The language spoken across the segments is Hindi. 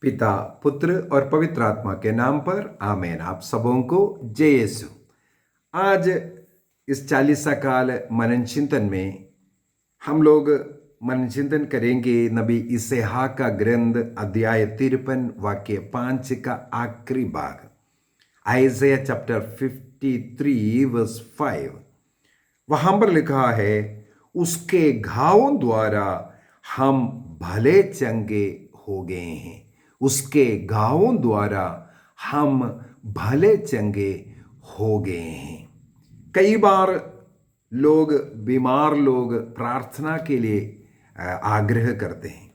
पिता, पुत्र और पवित्र आत्मा के नाम पर आमीन। आप सबों को जय यीशु। आज इस 40 काल मनन चिंतन में हम लोग मनन चिंतन करेंगे नबी इसहाक का ग्रंथ अध्याय 53 वाक्य 5 का आखिरी भाग, आइज़ाया चैप्टर 53 वर्स 5। वहां पर लिखा है, उसके घावों द्वारा हम भले चंगे हो गए हैं। उसके घावों द्वारा हम भले चंगे हो गए हैं। कई बार बीमार लोग प्रार्थना के लिए आग्रह करते हैं,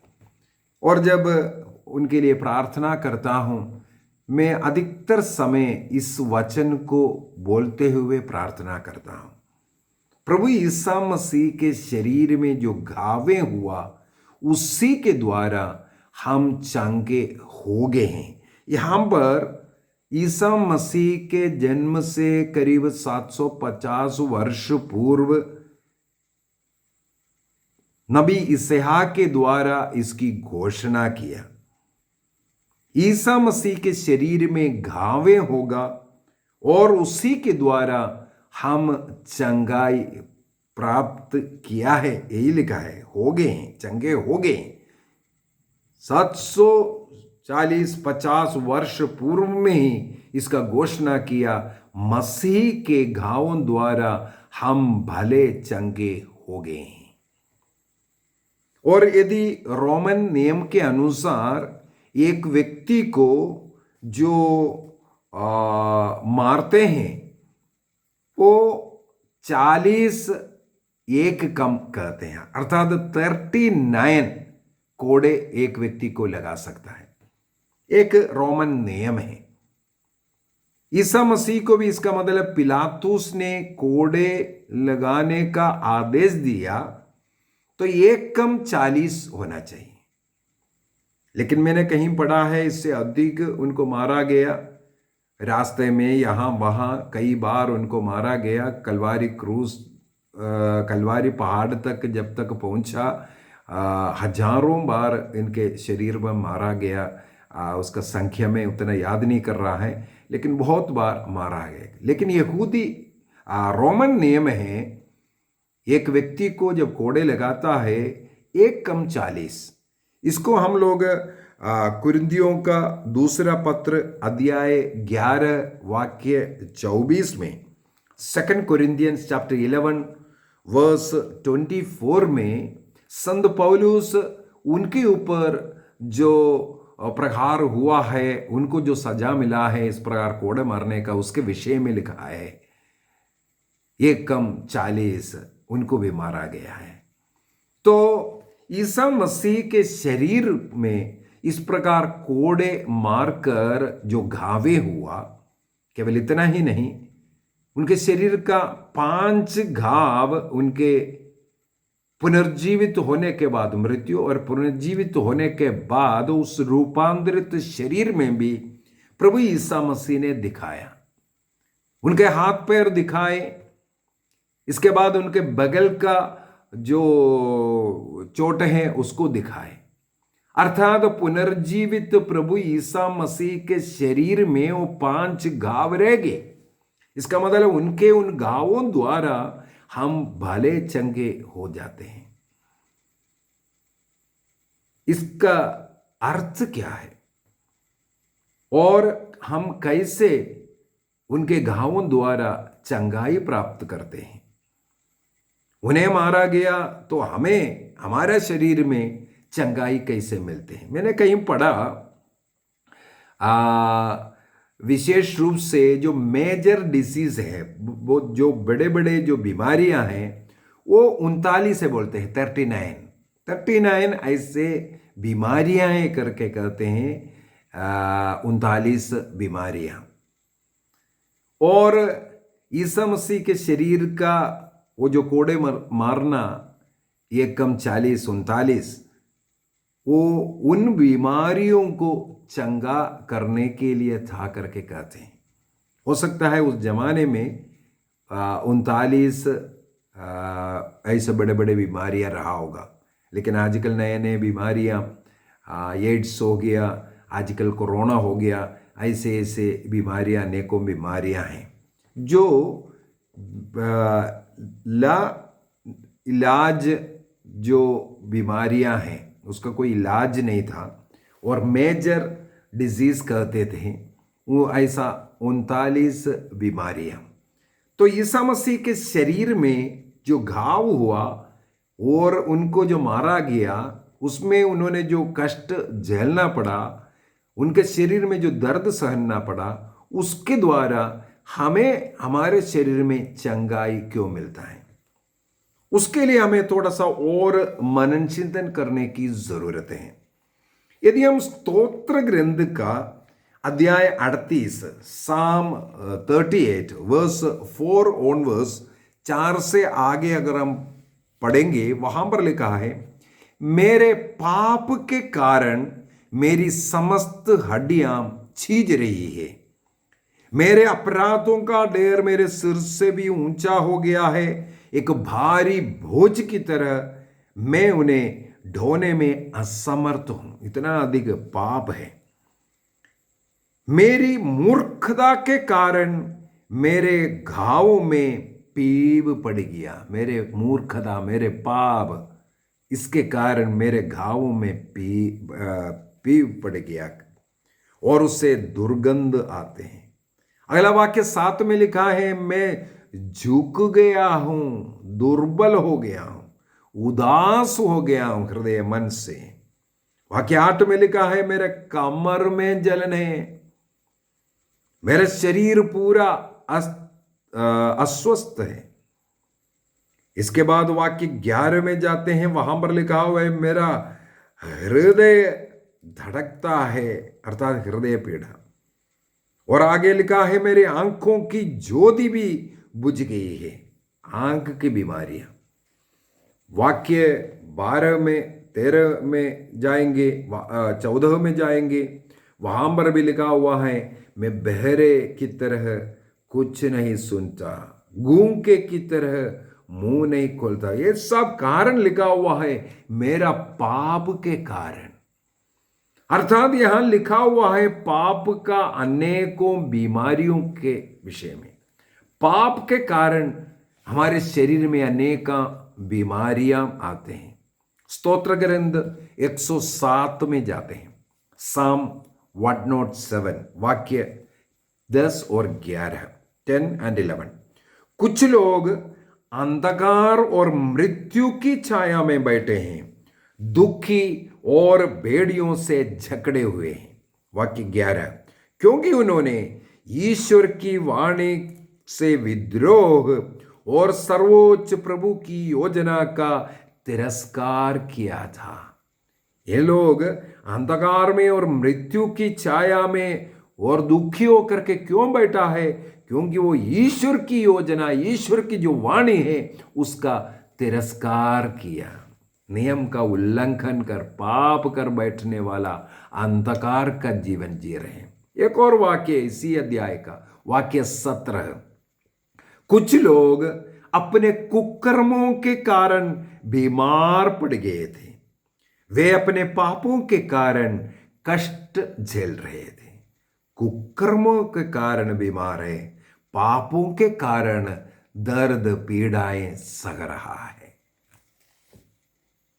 और जब उनके लिए प्रार्थना करता हूँ, मैं अधिकतर समय इस वचन को बोलते हुए प्रार्थना करता हूँ, प्रभु यीशु मसीह के शरीर में जो घावे हुआ उसी के द्वारा हम चंगे हो गए हैं। यहाँ पर ईसा मसीह के जन्म से करीब 750 वर्ष पूर्व नबी इसहाक के द्वारा इसकी घोषणा किया। ईसा मसीह के शरीर में घावे होगा और उसी के द्वारा हम चंगाई प्राप्त किया है, यही लिखा है, हो गए हैं, चंगे हो गए। 740-50 वर्ष पूर्व में ही इसका घोषणा किया, मसीह के घावों द्वारा हम भले चंगे हो गए हैं। और यदि रोमन नियम के अनुसार एक व्यक्ति को जो मारते हैं वो 40 एक कम कहते हैं, अर्थात 39 कोड़े एक व्यक्ति को लगा सकता है। एक रोमन नियम है। ईसा मसीह को भी इसका मतलब पिलातुस ने कोड़े लगाने का आदेश दिया तो एक कम 40 होना चाहिए, लेकिन मैंने कहीं पढ़ा है इससे अधिक उनको मारा गया। रास्ते में यहाँ वहाँ कई बार उनको मारा गया। कलवारी पहाड़ तक जब तक पहुँचा, हजारों बार इनके शरीर में मारा गया। उसका संख्या में उतना याद नहीं कर रहा है, लेकिन बहुत बार मारा गया। लेकिन यहूदी रोमन नियम है, एक व्यक्ति को जब कोड़े लगाता है एक कम 40। इसको हम लोग कुरिन्थियों का दूसरा पत्र अध्याय 11 वाक्य 24 में, 2 Corinthians chapter 11 वर्स 24 में संत पौलुस उनके ऊपर जो प्रहार हुआ है, उनको जो सजा मिला है इस प्रकार कोड़े मारने का, उसके विषय में लिखा है एक कम 40 उनको भी मारा गया है। तो ईसा मसीह के शरीर में इस प्रकार कोड़े मारकर जो घावे हुआ, केवल इतना ही नहीं, उनके शरीर का 5 घाव उनके पुनर्जीवित होने के बाद, मृत्यु और पुनर्जीवित होने के बाद उस रूपांतरित शरीर में भी प्रभु ईसा मसीह ने दिखाया। उनके हाथ पैर दिखाए, इसके बाद उनके बगल का जो चोट है उसको दिखाए। अर्थात पुनर्जीवित प्रभु ईसा मसीह के शरीर में वो 5 घाव रह गए। इसका मतलब उनके उन घावों द्वारा हम भले चंगे हो जाते हैं। इसका अर्थ क्या है और हम कैसे उनके घावों द्वारा चंगाई प्राप्त करते हैं? उन्हें मारा गया तो हमें हमारा शरीर में चंगाई कैसे मिलते हैं? मैंने कहीं पढ़ा, विशेष रूप से जो मेजर डिसीज है, वो जो बड़े बड़े जो बीमारियां हैं, वो 39 से बोलते हैं, 39 ऐसे बीमारियां हैं करके कहते हैं, 39 बीमारियां। और ईसा मसीह के शरीर का वो जो कोड़े मारना एक कम 40 39, वो उन बीमारियों को चंगा करने के लिए था करके कहते हैं। हो सकता है उस जमाने में 39 ऐसे बड़े बड़े बीमारियां रहा होगा, लेकिन आजकल नए नए बीमारियां, एड्स हो गया, आजकल कोरोना हो गया, ऐसे ऐसे बीमारियां, अनेकों बीमारियां हैं जो ला इलाज, जो बीमारियां हैं उसका कोई इलाज नहीं था और मेजर डिजीज कहते थे वो, ऐसा 39 बीमारियां। तो ईसा मसीह के शरीर में जो घाव हुआ और उनको जो मारा गया, उसमें उन्होंने जो कष्ट झेलना पड़ा, उनके शरीर में जो दर्द सहना पड़ा, उसके द्वारा हमें हमारे शरीर में चंगाई क्यों मिलता है, उसके लिए हमें थोड़ा सा और मनन चिंतन करने की जरूरत है। यदि हम स्तोत्र ग्रंथ का अध्याय 38 साम 38 वर्स 4 ऑनवर्स, 4 से आगे अगर हम पढ़ेंगे, वहां पर लिखा है, मेरे पाप के कारण मेरी समस्त हड्डियां छीज रही है, मेरे अपराधों का ढेर मेरे सिर से भी ऊंचा हो गया है, एक भारी बोझ की तरह मैं उन्हें ढोने में असमर्थ हूं। इतना अधिक पाप है। मेरी मूर्खता के कारण मेरे घावों में पीव पड़ गया, मेरे मूर्खता, मेरे पाप, इसके कारण मेरे घावों में पीव पड़ गया और उससे दुर्गंध आते हैं। अगला वाक्य 7 में लिखा है, मैं झुक गया हूं, दुर्बल हो गया हूं, उदास हो गया हूं हृदय मन से। वाक्य 8 में लिखा है, मेरे कमर में जलन है, मेरा शरीर पूरा अस्वस्थ है। इसके बाद वाक्य 11 में जाते हैं, वहां पर लिखा हुआ है, मेरा हृदय धड़कता है, अर्थात हृदय पीड़ा। और आगे लिखा है, मेरी आंखों की ज्योति भी बुझ गई है, आंख की बीमारियां। वाक्य 12 में 13 में जाएंगे, 14 में जाएंगे, वहां पर भी लिखा हुआ है, मैं बहरे की तरह कुछ नहीं सुनता, गूंगे की तरह मुंह नहीं खोलता। ये सब कारण लिखा हुआ है मेरा पाप के कारण। अर्थात यहां लिखा हुआ है पाप का अनेकों बीमारियों के विषय में। पाप के कारण हमारे शरीर में अनेक बीमारियां आते हैं। स्तोत्र ग्रंथ 107 में जाते हैं, साम 107 वाक्य 10 और 11, 10 and 11। कुछ लोग अंधकार और मृत्यु की छाया में बैठे हैं, दुखी और भेड़ियों से जकड़े हुए हैं। वाक्य 11, क्योंकि उन्होंने ईश्वर की वाणी से विद्रोह और सर्वोच्च प्रभु की योजना का तिरस्कार किया था। ये लोग अंधकार में और मृत्यु की छाया में और दुखी होकर के क्यों बैठा है? क्योंकि वो ईश्वर की योजना, ईश्वर की जो वाणी है उसका तिरस्कार किया, नियम का उल्लंघन कर पाप कर बैठने वाला अंधकार का जीवन जी रहे हैं। एक और वाक्य इसी अध्याय का, वाक्य 17, कुछ लोग अपने कुकर्मों के कारण बीमार पड़ गए थे, वे अपने पापों के कारण कष्ट झेल रहे थे। कुकर्मों के कारण बीमार है, पापों के कारण दर्द पीड़ाएं सह रहा है।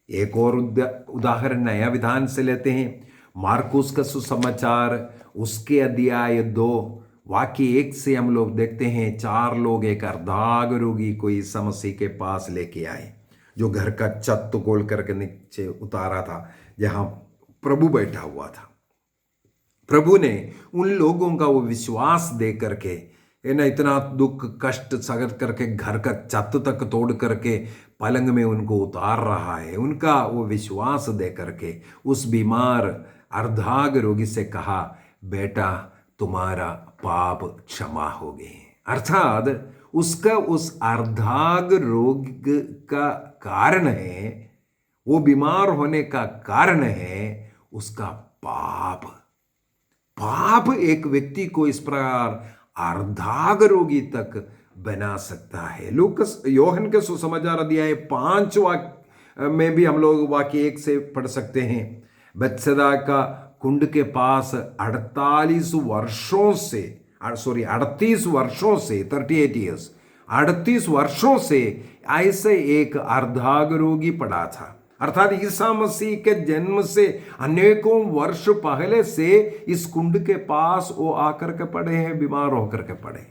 एक और उदाहरण नया विधान से लेते हैं, मार्कुस का सुसमाचार उसके अध्याय 2 वाक्य 1 से हम लोग देखते हैं, 4 लोग एक अर्धांग रोगी को ईसा मसीह के पास लेके आए, जो घर का छत खोल करके नीचे उतारा था जहां प्रभु बैठा हुआ था। प्रभु ने उन लोगों का वो विश्वास दे करके, इतना दुख कष्ट सगत करके घर का छत तक तोड़ करके पलंग में उनको उतार रहा है, उनका वो विश्वास दे करके उस बीमार अर्धांग रोगी से कहा, बेटा तुम्हारा पाप क्षमा हो गए। अर्थात उसका उस अर्धांग रोग का कारण है, वो बीमार होने का कारण है उसका पाप। पाप एक व्यक्ति को इस प्रकार अर्धांग रोगी तक बना सकता है। लूकस योहन के सुसमाचार अध्याय 5 में भी हम लोग वाक्य 1 से पढ़ सकते हैं, बेत्सदा का कुंड के पास 38 वर्षों से 38 वर्षों से 38 ईयर्स 38 वर्षों से ऐसे एक अर्धांग रोगी पड़ा था। अर्थात ईसा मसीह के जन्म से अनेकों वर्ष पहले से इस कुंड के पास वो आकर के पड़े हैं, बीमार होकर के पड़े।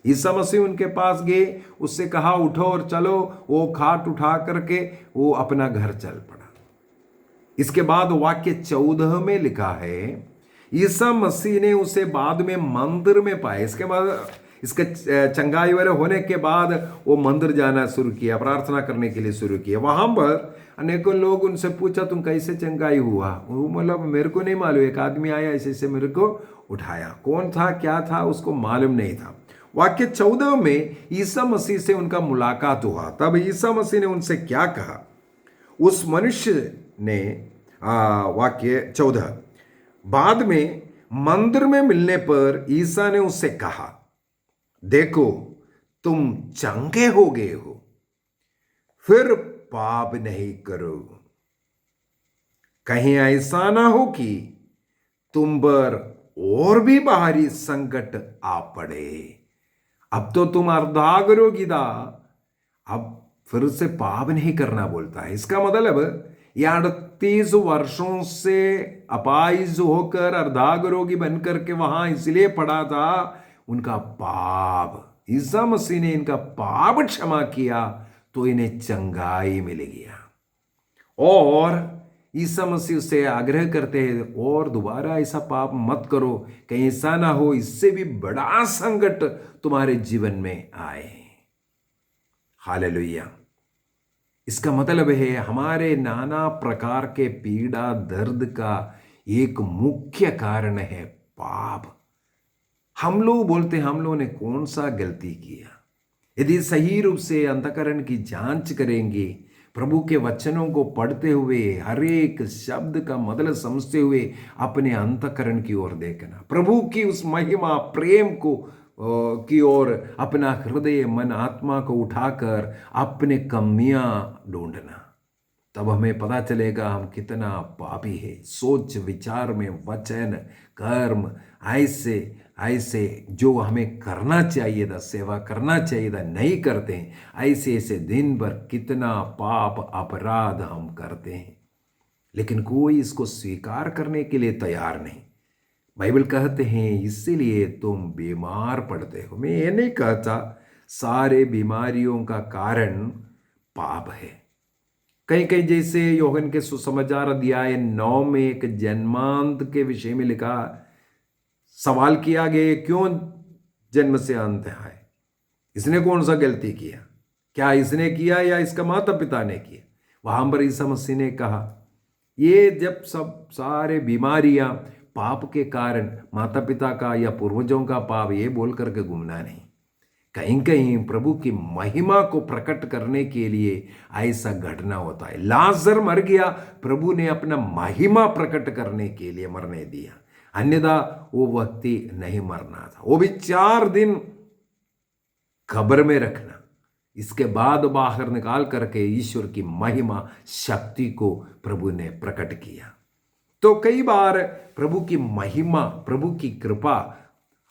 ईसा मसीह उनके पास गए, उससे कहा उठो और चलो। वो खाट उठा करके वो अपना घर चल पड़ा। इसके बाद वाक्य 14 में लिखा है, ईसा मसीह ने उसे बाद में मंदिर में पाया। इसके बाद इसके चंगाई वाले होने के बाद वो मंदिर जाना शुरू किया, प्रार्थना करने के लिए शुरू किया। वहां पर अनेकों लोग उनसे पूछा तुम कैसे चंगाई हुआ? वो मतलब मेरे को नहीं मालूम, एक आदमी आया ऐसे ऐसे मेरे को उठाया, कौन था क्या था उसको मालूम नहीं था। वाक्य 14 में ईसा मसीह से उनका मुलाकात हुआ। तब ईसा मसीह ने उनसे क्या कहा? उस मनुष्य ने वाक्य 14, बाद में मंदिर में मिलने पर ईसा ने उससे कहा, देखो तुम चंगे हो गए हो, फिर पाप नहीं करो, कहीं ऐसा ना हो कि तुम पर और भी बाहरी संकट आ पड़े। अब तो तुम अर्धांग रोगी था, अब फिर से पाप नहीं करना बोलता है। इसका मतलब ये 38 वर्षों से अपाहिज होकर अर्धांग रोगी बनकर के वहां इसलिए पड़ा था, उनका पाप, ईसा मसीह ने इनका पाप क्षमा किया तो इन्हें चंगाई मिल गया। और ईसा मसीह से आग्रह करते हैं और दोबारा ऐसा पाप मत करो, कहीं ऐसा ना हो इससे भी बड़ा संकट तुम्हारे जीवन में आए। हालेलुया। इसका मतलब है हमारे नाना प्रकार के पीड़ा दर्द का एक मुख्य कारण है पाप। हम लोग बोलते हैं हम लोगों ने कौन सा गलती किया? यदि सही रूप से अंतःकरण की जांच करेंगे, प्रभु के वचनों को पढ़ते हुए हर एक शब्द का मतलब समझते हुए अपने अंतःकरण की ओर देखना, प्रभु की उस महिमा प्रेम को की ओर अपना हृदय मन आत्मा को उठाकर अपने कमियां ढूंढना, तब हमें पता चलेगा हम कितना पापी है। सोच विचार में, वचन कर्म, ऐसे ऐसे जो हमें करना चाहिए था, सेवा करना चाहिए था, नहीं करते हैं। ऐसे ऐसे दिन भर कितना पाप अपराध हम करते हैं, लेकिन कोई इसको स्वीकार करने के लिए तैयार नहीं। बाइबल कहते हैं इसीलिए तुम बीमार पड़ते हो। मैं ये नहीं कहता सारे बीमारियों का कारण पाप है। कहीं कहीं जैसे यूहन्ना के सुसमाचार अध्याय 9 में एक जन्मांत के विषय में लिखा, सवाल किया गया क्यों जन्म से अंत है? इसने कौन सा गलती किया? क्या इसने किया या इसका माता पिता ने किया? वहां पर ईसा मसीह ने कहा ये जब सब सारे बीमारियां पाप के कारण माता पिता का या पूर्वजों का पाप, ये बोल करके घूमना नहीं। कहीं कहीं प्रभु की महिमा को प्रकट करने के लिए ऐसा घटना होता है। लाजर मर गया, प्रभु ने अपना महिमा प्रकट करने के लिए मरने दिया, अन्यथा वो व्यक्ति नहीं मरना था। वो भी 4 दिन कब्र में रखना, इसके बाद बाहर निकाल करके ईश्वर की महिमा शक्ति को प्रभु ने प्रकट किया। तो कई बार प्रभु की महिमा, प्रभु की कृपा,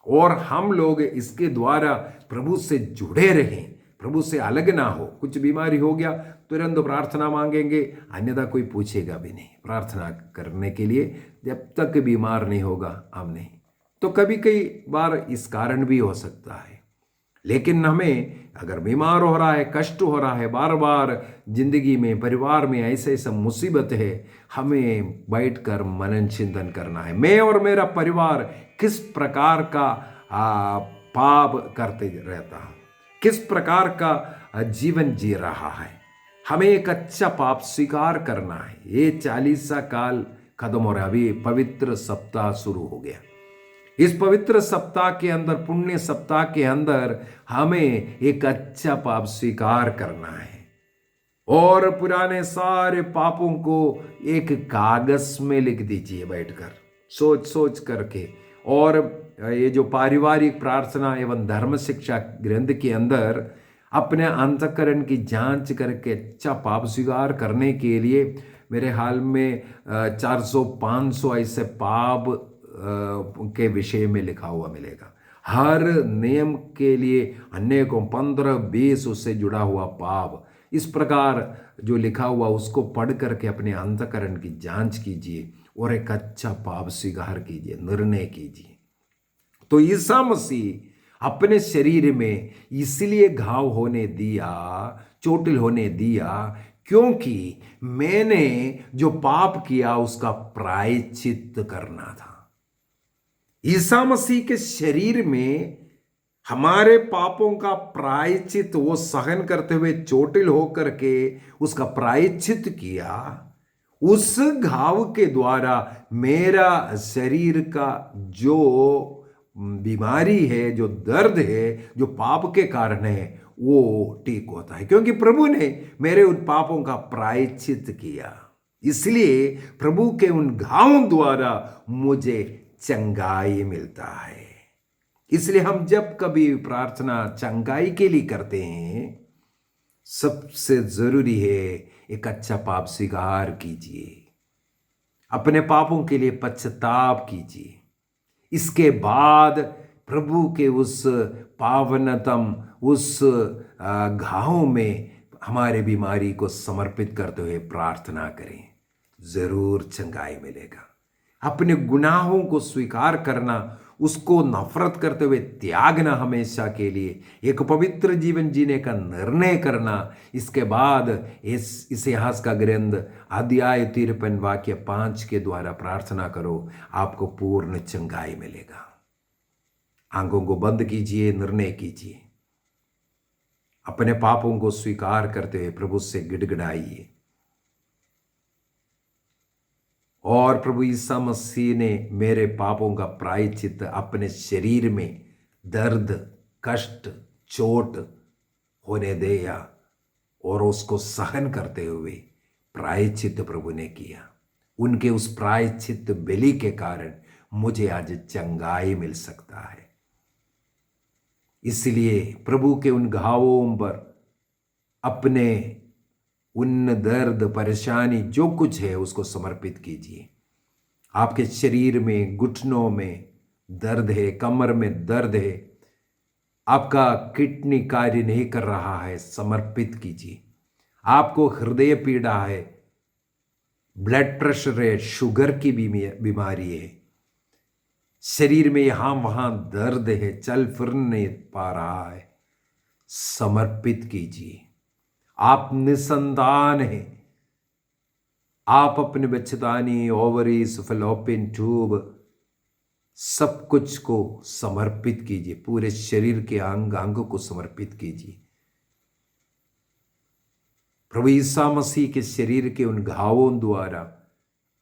और हम लोग इसके द्वारा प्रभु से जुड़े रहें, प्रभु से अलग ना हो। कुछ बीमारी हो गया तुरंत प्रार्थना मांगेंगे, अन्यथा कोई पूछेगा भी नहीं प्रार्थना करने के लिए, जब तक बीमार नहीं होगा हम नहीं। तो कभी कई बार इस कारण भी हो सकता है, लेकिन हमें अगर बीमार हो रहा है, कष्ट हो रहा है, बार बार जिंदगी में परिवार में ऐसे ऐसा मुसीबत है, हमें बैठकर मनन चिंतन करना है। मैं और मेरा परिवार किस प्रकार का पाप करते रहता हूँ, किस प्रकार का जीवन जी रहा है। हमें एक अच्छा पाप स्वीकार करना है। ये 40 काल खत्म हो रहा है, अभी पवित्र सप्ताह शुरू हो गया। इस पवित्र सप्ताह के अंदर, पुण्य सप्ताह के अंदर हमें एक अच्छा पाप स्वीकार करना है और पुराने सारे पापों को एक कागज में लिख दीजिए बैठकर, सोच सोच करके। और ये जो पारिवारिक प्रार्थना एवं धर्म शिक्षा ग्रंथ के अंदर अपने अंतःकरण की जांच करके अच्छा पाप स्वीकार करने के लिए मेरे हाल में 400-500 ऐसे पाप के विषय में लिखा हुआ मिलेगा। हर नियम के लिए अनेकों 15-20 उससे जुड़ा हुआ पाप, इस प्रकार जो लिखा हुआ उसको पढ़ करके अपने अंतःकरण की जांच कीजिए और एक अच्छा पाप स्वीकार कीजिए, निर्णय कीजिए। तो ईसा मसीह अपने शरीर में इसलिए घाव होने दिया, चोटिल होने दिया, क्योंकि मैंने जो पाप किया उसका प्रायश्चित करना था। ईसा मसीह के शरीर में हमारे पापों का प्रायश्चित वो सहन करते हुए चोटिल होकर के उसका प्रायश्चित किया। उस घाव के द्वारा मेरा शरीर का जो बीमारी है, जो दर्द है, जो पाप के कारण है, वो ठीक होता है, क्योंकि प्रभु ने मेरे उन पापों का प्रायश्चित किया। इसलिए प्रभु के उन घावों द्वारा मुझे चंगाई मिलता है। इसलिए हम जब कभी प्रार्थना चंगाई के लिए करते हैं, सबसे जरूरी है एक अच्छा पाप स्वीकार कीजिए, अपने पापों के लिए पश्चाताप कीजिए। इसके बाद प्रभु के उस पावनतम उस घाव में हमारे बीमारी को समर्पित करते हुए प्रार्थना करें, जरूर चंगाई मिलेगा। अपने गुनाहों को स्वीकार करना, उसको नफरत करते हुए त्यागना, हमेशा के लिए एक पवित्र जीवन जीने का निर्णय करना। इसके बाद इस इतिहास का ग्रंथ अध्याय 53 वाक्य 5 के द्वारा प्रार्थना करो, आपको पूर्ण चंगाई मिलेगा। आंखों को बंद कीजिए, निर्णय कीजिए, अपने पापों को स्वीकार करते हुए प्रभु से गिड़गिड़ाइए और प्रभु ईसा मसीह ने मेरे पापों का प्रायश्चित अपने शरीर में दर्द, कष्ट, चोट होने दिया और उसको सहन करते हुए प्रायश्चित प्रभु ने किया। उनके उस प्रायश्चित बलि के कारण मुझे आज चंगाई मिल सकता है। इसलिए प्रभु के उन घावों पर अपने उन दर्द, परेशानी जो कुछ है उसको समर्पित कीजिए। आपके शरीर में घुटनों में दर्द है, कमर में दर्द है, आपका किडनी कार्य नहीं कर रहा है, समर्पित कीजिए। आपको हृदय पीड़ा है, ब्लड प्रेशर है, शुगर की बीमारी है, शरीर में यहां वहां दर्द है, चल फिर नहीं पा रहा है, समर्पित कीजिए। आप निसंतान हैं, आप अपने बच्चेदानी, ओवरीज, फैलोपियन ट्यूब सब कुछ को समर्पित कीजिए, पूरे शरीर के अंग अंग को समर्पित कीजिए। प्रभु ईसा मसीह के शरीर के उन घावों द्वारा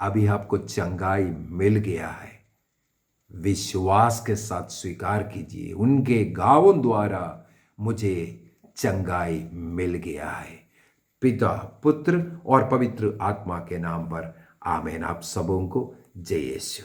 अभी आपको चंगाई मिल गया है। विश्वास के साथ स्वीकार कीजिए, उनके घावों द्वारा मुझे चंगाई मिल गया है। पिता, पुत्र और पवित्र आत्मा के नाम पर आमीन। आप सबों को जय यीशु।